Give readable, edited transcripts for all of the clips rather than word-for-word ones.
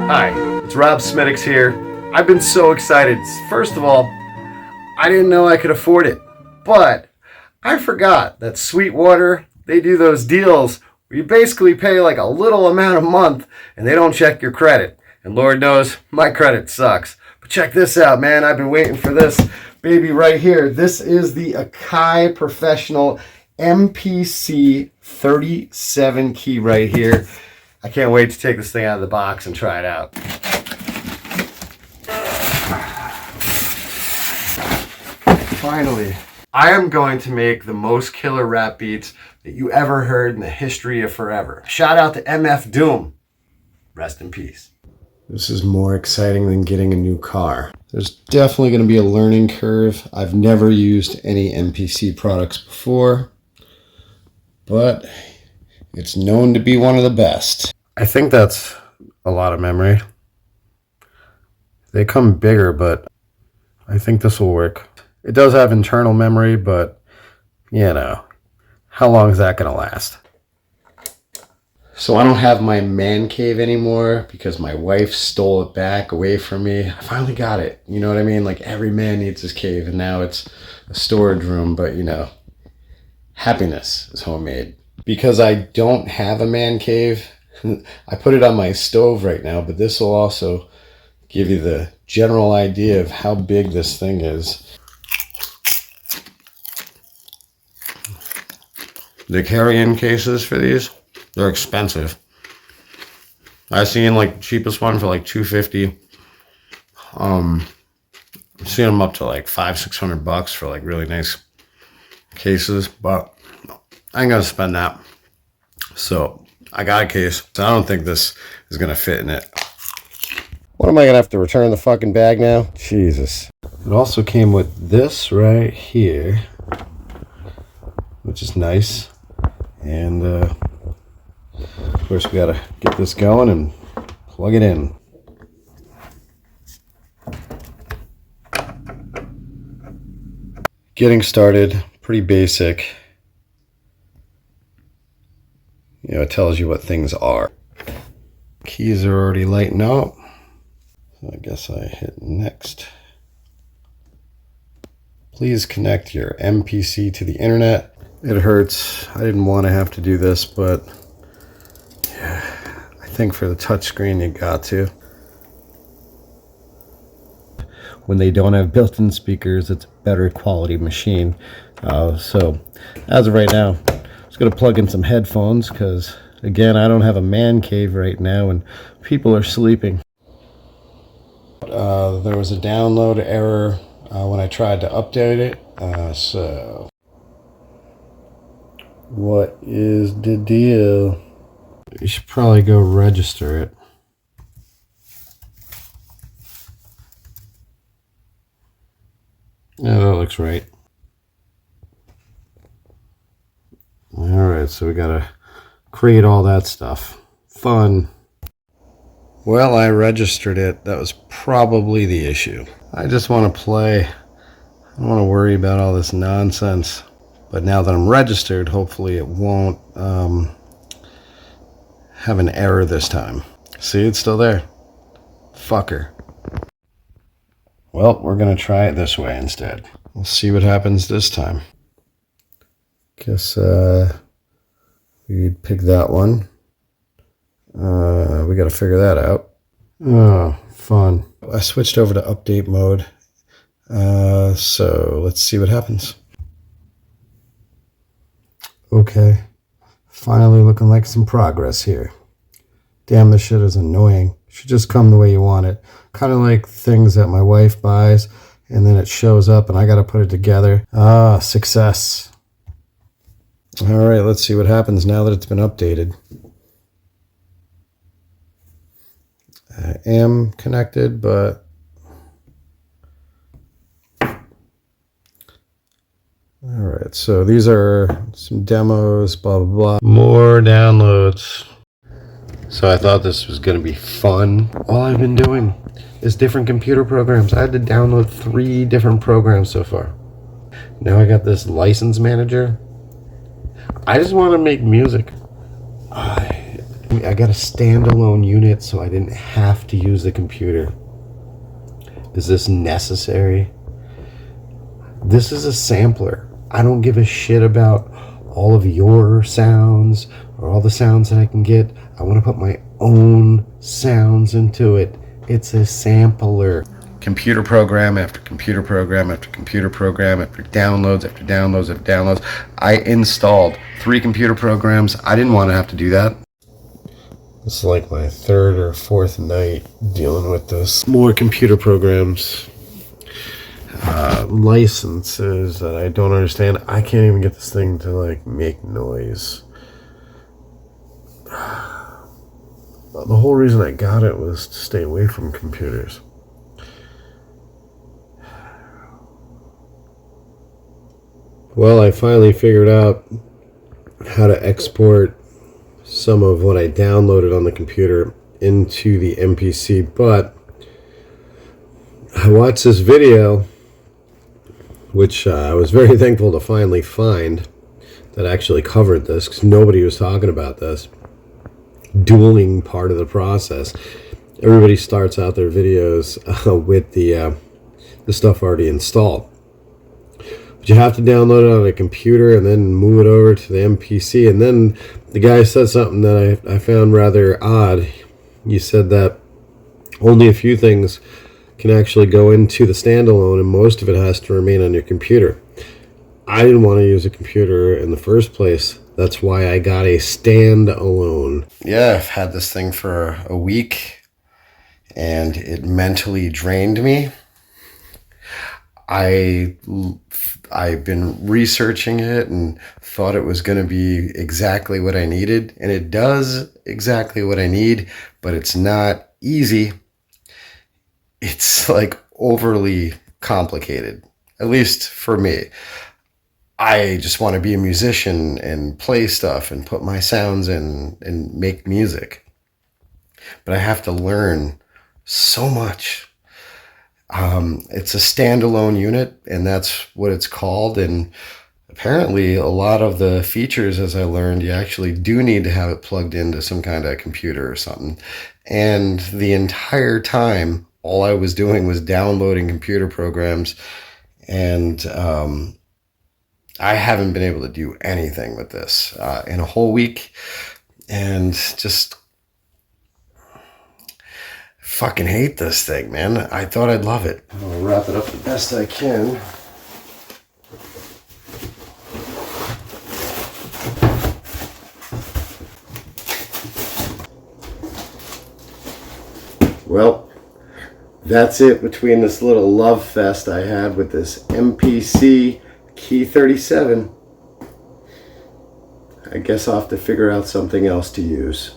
Hi, it's Rob Smittix here. I've been so excited. First of all, I didn't know I could afford it, but I forgot that Sweetwater, they do those deals where you basically pay like a little amount a month and they don't check your credit. And Lord knows, my credit sucks. But check this out, man. I've been waiting for this baby right here. This is the AKAI Professional MPC 37 key right here. I can't wait to take this thing out of the box and try it out. Finally, I am going to make the most killer rap beats that you ever heard in the history of forever. Shout out to MF Doom. Rest in peace. This is more exciting than getting a new car. There's definitely going to be a learning curve. I've never used any MPC products before, but it's known to be one of the best. I think that's a lot of memory. They come bigger, but I think this will work. It does have internal memory, but you know, how long is that going to last? So I don't have my man cave anymore because my wife stole it back away from me. I finally got it. You know what I mean? Like every man needs his cave, and now it's a storage room, but you know, happiness is homemade. Because I don't have a man cave, I put it on my stove right now, but this will also give you the general idea of how big this thing is. The carry-in cases for these, they're expensive. I've seen like the cheapest one for like $250. I've seen them up to like $500-600 for like really nice cases, but I ain't gonna spend that. So I got a case. So I don't think this is gonna fit in it. What am I gonna have to return the fucking bag now? Jesus. It also came with this right here, which is nice. And of course we gotta get this going and plug it in. Getting started, pretty basic. You know, it tells you what things are. Keys are already lighting up. So I guess I hit next. Please connect your MPC to the internet. It hurts. I didn't want to have to do this, but yeah, I think for the touchscreen you got to. When they don't have built-in speakers, it's a better quality machine. So as of right now, just going to plug in some headphones because, again, I don't have a man cave right now and people are sleeping. There was a download error when I tried to update it. So what is the deal? You should probably go register it. Yeah, that looks right. Alright, so we gotta create all that stuff. Fun. Well, I registered it. That was probably the issue. I just want to play. I don't want to worry about all this nonsense. But now that I'm registered, hopefully it won't have an error this time. See, it's still there. Fucker. Well, we're going to try it this way instead. We'll see what happens this time. Guess we'd pick that one. We got to figure that out. Oh, fun. I switched over to update mode. So let's see what happens. Okay. Finally looking like some progress here. Damn, this shit is annoying. It should just come the way you want it. Kind of like things that my wife buys and then it shows up and I got to put it together. Ah, success. All right, let's see what happens now that it's been updated. I am connected, but all right, so these are some demos, blah, blah, blah. More downloads. So I thought this was going to be fun. All I've been doing is different computer programs. I had to download 3 different programs so far. Now I got this license manager. I just want to make music. I got a standalone unit so I didn't have to use the computer. Is this necessary? This is a sampler. I don't give a shit about all of your sounds or all the sounds that I can get. I want to put my own sounds into it. It's a sampler. Computer program after computer program after computer program after downloads after downloads after downloads. I installed 3 computer programs. I didn't want to have to do that. This is like my 3rd or 4th night dealing with this. More computer programs. Licenses that I don't understand. I can't even get this thing to like make noise. The whole reason I got it was to stay away from computers. Well, I finally figured out how to export some of what I downloaded on the computer into the MPC, but I watched this video, which I was very thankful to finally find, that actually covered this, because nobody was talking about this dueling part of the process. Everybody starts out their videos with the stuff already installed. But you have to download it on a computer and then move it over to the MPC. And then the guy said something that I found rather odd. He said that only a few things can actually go into the standalone, and most of it has to remain on your computer. I didn't want to use a computer in the first place. That's why I got a standalone. Yeah, I've had this thing for a week, and it mentally drained me. I've been researching it and thought it was going to be exactly what I needed, and it does exactly what I need, but it's not easy. It's like overly complicated, at least for me. I just want to be a musician and play stuff and put my sounds in and make music. But I have to learn so much. It's a standalone unit, and that's what it's called. And apparently a lot of the features, as I learned, you actually do need to have it plugged into some kind of computer or something. And the entire time, all I was doing was downloading computer programs, and I haven't been able to do anything with this in a whole week, and just fucking hate this thing, man. I thought I'd love it. I'll wrap it up the best I can. Well, that's it between this little love fest I had with this MPC Key 37. I guess I'll have to figure out something else to use.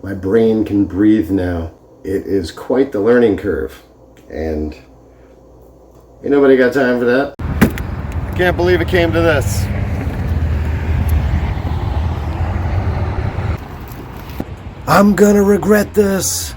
My brain can breathe now. It is quite the learning curve, and ain't nobody got time for that. I can't believe it came to this. I'm gonna regret this.